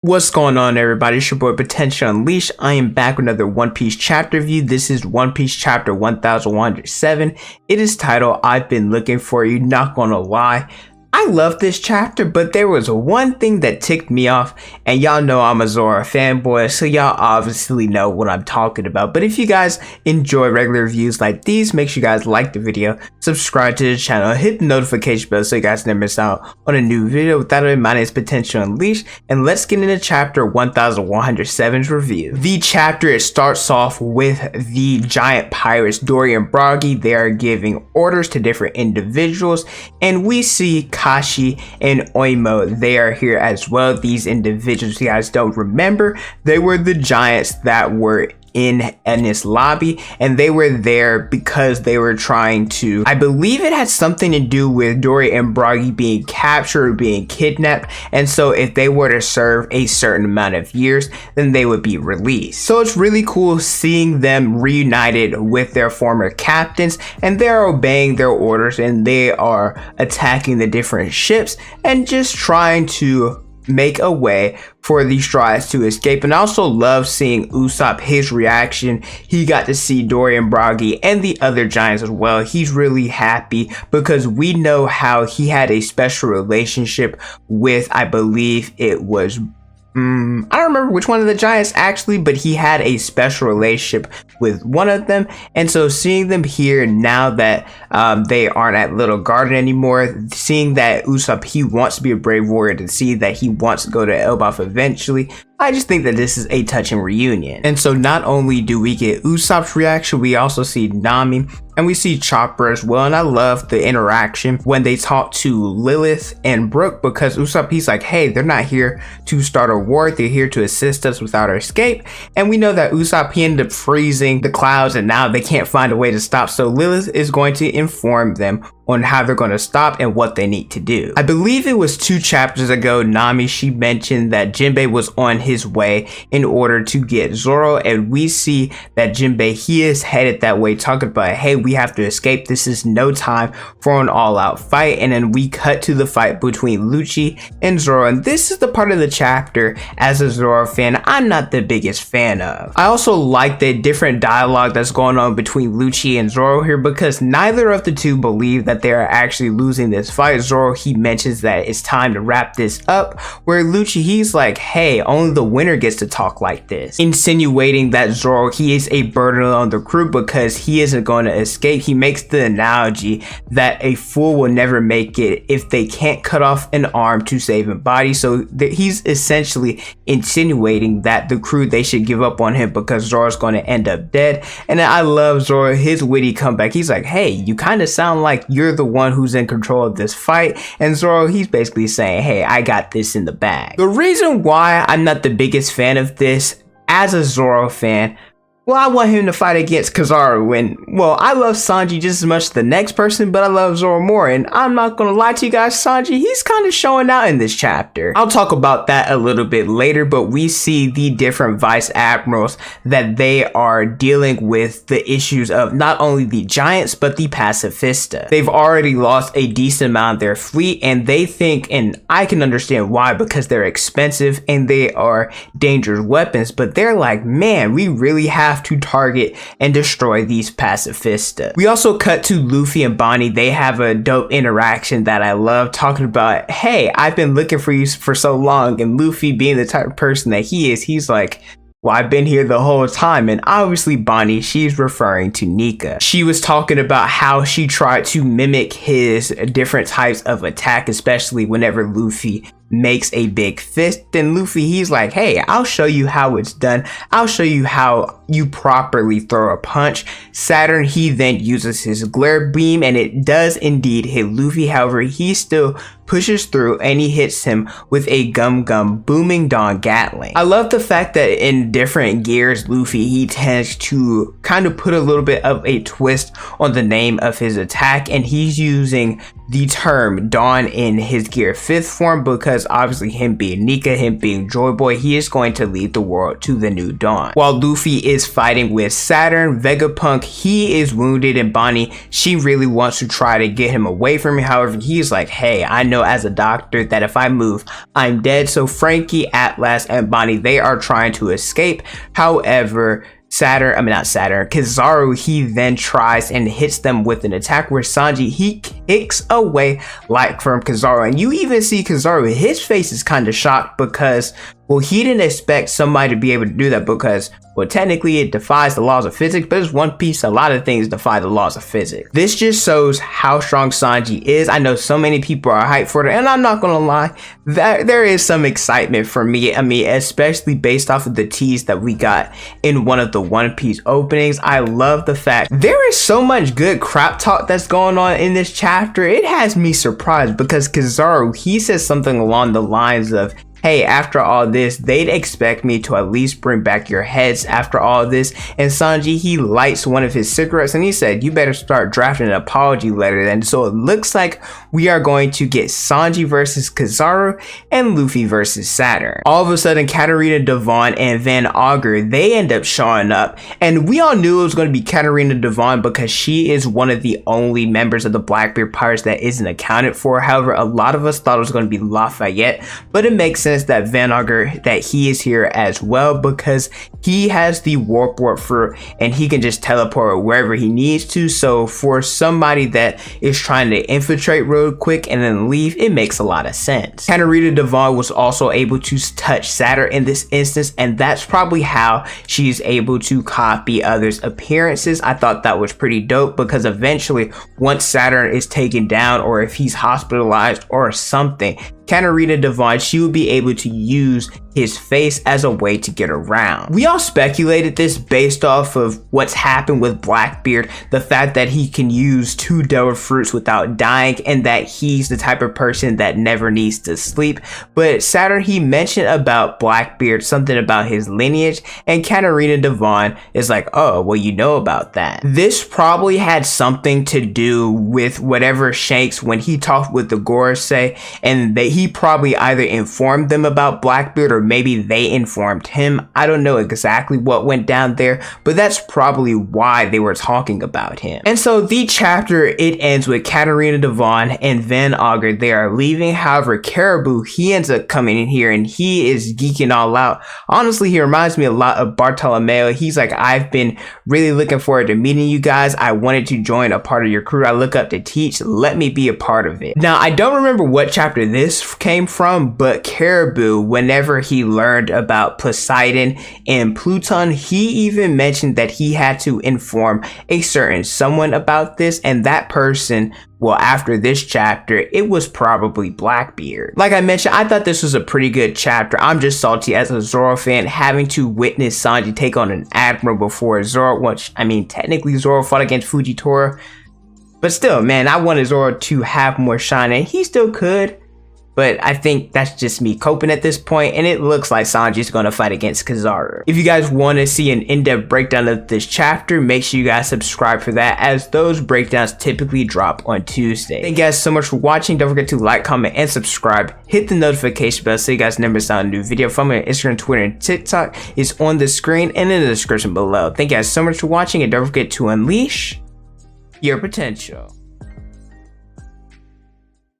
What's going on, everybody? It's your boy Potential Unleashed. I am back with another One Piece chapter review. This is One Piece chapter 1107. It is titled I've Been Looking For You. Not gonna lie, I love this chapter, but there was one thing that ticked me off, and y'all know I'm a Zoro fanboy, so y'all obviously know what I'm talking about. But if you guys enjoy regular reviews like these, make sure you guys like the video, subscribe to the channel, hit the notification bell so you guys never miss out on a new video. With that, my name is Potential Unleashed, and let's get into chapter 1107's review. The chapter, it starts off with the giant pirates Dory and Brogy. They are giving orders to different individuals, and we see Kashii and Oimo, they are here as well. These individuals, you guys don't remember, they were the giants that were in this lobby, and they were there because they were trying to, I believe it had something to do with Dory and Brogy being captured or being kidnapped, and so if they were to serve a certain amount of years, then they would be released. So it's really cool seeing them reunited with their former captains, and they're obeying their orders, and they are attacking the different ships and just trying to make a way for these strides to escape. And I also love seeing Usopp, his reaction. He got to see Dory and Brogy and the other giants as well. He's really happy because we know how he had a special relationship with, I believe it was I don't remember which one of the giants actually, but he had a special relationship with one of them. And so seeing them here now that they aren't at Little Garden anymore, seeing that Usopp, he wants to be a brave warrior, to see that he wants to go to Elbaf eventually, I just think that this is a touching reunion. And so not only do we get Usopp's reaction, we also see Nami and we see Chopper as well. And I love the interaction when they talk to Lilith and Brook, because Usopp, he's like, hey, they're not here to start a war, they're here to assist us with our escape. And we know that Usopp, he ended up freezing the clouds and now they can't find a way to stop. So Lilith is going to inform them on how they're going to stop and what they need to do. I believe it was 2 chapters ago, Nami, she mentioned that Jinbei was on his way in order to get Zoro, and we see that Jinbei, he is headed that way, talking about, hey, we have to escape, this is no time for an all-out fight. And then we cut to the fight between Lucci and Zoro, and this is the part of the chapter, as a Zoro fan, I'm not the biggest fan of. I also like the different dialogue that's going on between Lucci and Zoro here, because neither of the two believe that they are actually losing this fight. Zoro, he mentions that it's time to wrap this up, where Lucci, he's like, hey, only the winner gets to talk like this, insinuating that Zoro, he is a burden on the crew because he isn't going to escape. He makes the analogy that a fool will never make it if they can't cut off an arm to save a body. So he's essentially insinuating that the crew, they should give up on him because Zoro's going to end up dead. And I love Zoro, his witty comeback. He's like, hey, you kind of sound like you're the one who's in control of this fight. And Zoro, he's basically saying, hey, I got this in the bag. The reason why I'm not the biggest fan of this as a Zoro fan, well, I want him to fight against Kizaru, and well, I love Sanji just as much as the next person, but I love Zoro more. And I'm not gonna lie to you guys, Sanji, he's kind of showing out in this chapter. I'll talk about that a little bit later, but we see the different vice admirals that they are dealing with the issues of not only the giants, but the pacifista. They've already lost a decent amount of their fleet, and they think, and I can understand why, because they're expensive and they are dangerous weapons, but they're like, man, we really have to target and destroy these pacifista. We also cut to Luffy and Bonnie. They have a dope interaction that I love, talking about, hey, I've been looking for you for so long. And Luffy, being the type of person that he is, he's like, well, I've been here the whole time. And obviously Bonnie, she's referring to Nika. She was talking about how she tried to mimic his different types of attack, especially whenever Luffy makes a big fist. Then Luffy, he's like, hey, I'll show you how it's done. I'll show you how you properly throw a punch. Saturn, he then uses his glare beam, and it does indeed hit Luffy. However, he still pushes through and he hits him with a gum booming Dawn Gatling. I love the fact that in different gears, Luffy, he tends to kind of put a little bit of a twist on the name of his attack, and he's using the term Dawn in his gear 5th form, because because obviously him being Nika, him being Joy Boy, he is going to lead the world to the new dawn. While Luffy is fighting with Saturn, Vegapunk, he is wounded, and Bonnie, she really wants to try to get him away from me. However, he's like, hey, I know as a doctor that if I move, I'm dead. So Frankie, Atlas, and Bonnie, they are trying to escape. However, Kizaru, he then tries and hits them with an attack where Sanji, he kicks away like from Kizaru. And you even see Kizaru, his face is kind of shocked because, well, he didn't expect somebody to be able to do that because, well, technically it defies the laws of physics, but it's One Piece, a lot of things defy the laws of physics. This just shows how strong Sanji is. I know so many people are hyped for it, and I'm not gonna lie, there is some excitement for me. I mean, especially based off of the tease that we got in one of the One Piece openings. I love the fact there is so much good crap talk that's going on in this chapter. It has me surprised because Kizaru, he says something along the lines of, hey, after all this, they'd expect me to at least bring back your heads after all this. And Sanji, he lights one of his cigarettes and he said, you better start drafting an apology letter then. So it looks like we are going to get Sanji versus Kizaru and Luffy versus Saturn. All of a sudden, Catarina, Devon, and then Augur, they end up showing up. And we all knew it was going to be Catarina Devon because she is one of the only members of the Blackbeard Pirates that isn't accounted for. However, a lot of us thought it was going to be Lafayette, but it makes sense that Van Augur, that he is here as well because he has the warp fruit and he can just teleport wherever he needs to. So for somebody that is trying to infiltrate real quick and then leave, it makes a lot of sense. Catarina Devon was also able to touch Saturn in this instance, and that's probably how she's able to copy others' appearances. I thought that was pretty dope because eventually once Saturn is taken down or if he's hospitalized or something, Catarina Devon, she would be able to use his face as a way to get around. We all speculated this based off of what's happened with Blackbeard, the fact that he can use 2 devil fruits without dying and that he's the type of person that never needs to sleep. But Saturn, he mentioned about Blackbeard, something about his lineage, and Catarina Devon is like, oh, well, you know about that. This probably had something to do with whatever Shanks, when he talked with the Gorosei, and that he probably either informed them about Blackbeard or maybe they informed him. I don't know exactly what went down there, but that's probably why they were talking about him. And so the chapter, it ends with Catarina Devon and Van Augur. They are leaving. However, Caribou, he ends up coming in here and he is geeking all out. Honestly, he reminds me a lot of Bartolomeo. He's like, I've been really looking forward to meeting you guys. I wanted to join a part of your crew. I look up to Teach. Let me be a part of it. Now, I don't remember what chapter this came from, but Caribou, whenever he learned about Poseidon and Pluton, he even mentioned that he had to inform a certain someone about this, and that person, well, after this chapter, it was probably Blackbeard. Like I mentioned, I thought this was a pretty good chapter. I'm just salty as a Zoro fan, having to witness Sanji take on an Admiral before Zoro, which, I mean, technically Zoro fought against Fujitora, but still, man, I wanted Zoro to have more shine, and he still could. But I think that's just me coping at this point, and it looks like Sanji's going to fight against Kizaru. If you guys want to see an in-depth breakdown of this chapter, make sure you guys subscribe for that, as those breakdowns typically drop on Tuesday. Thank you guys so much for watching. Don't forget to like, comment, and subscribe. Hit the notification bell so you guys never miss out on a new video. Follow me on Instagram, Twitter, and TikTok. It's on the screen and in the description below. Thank you guys so much for watching, and don't forget to unleash your potential.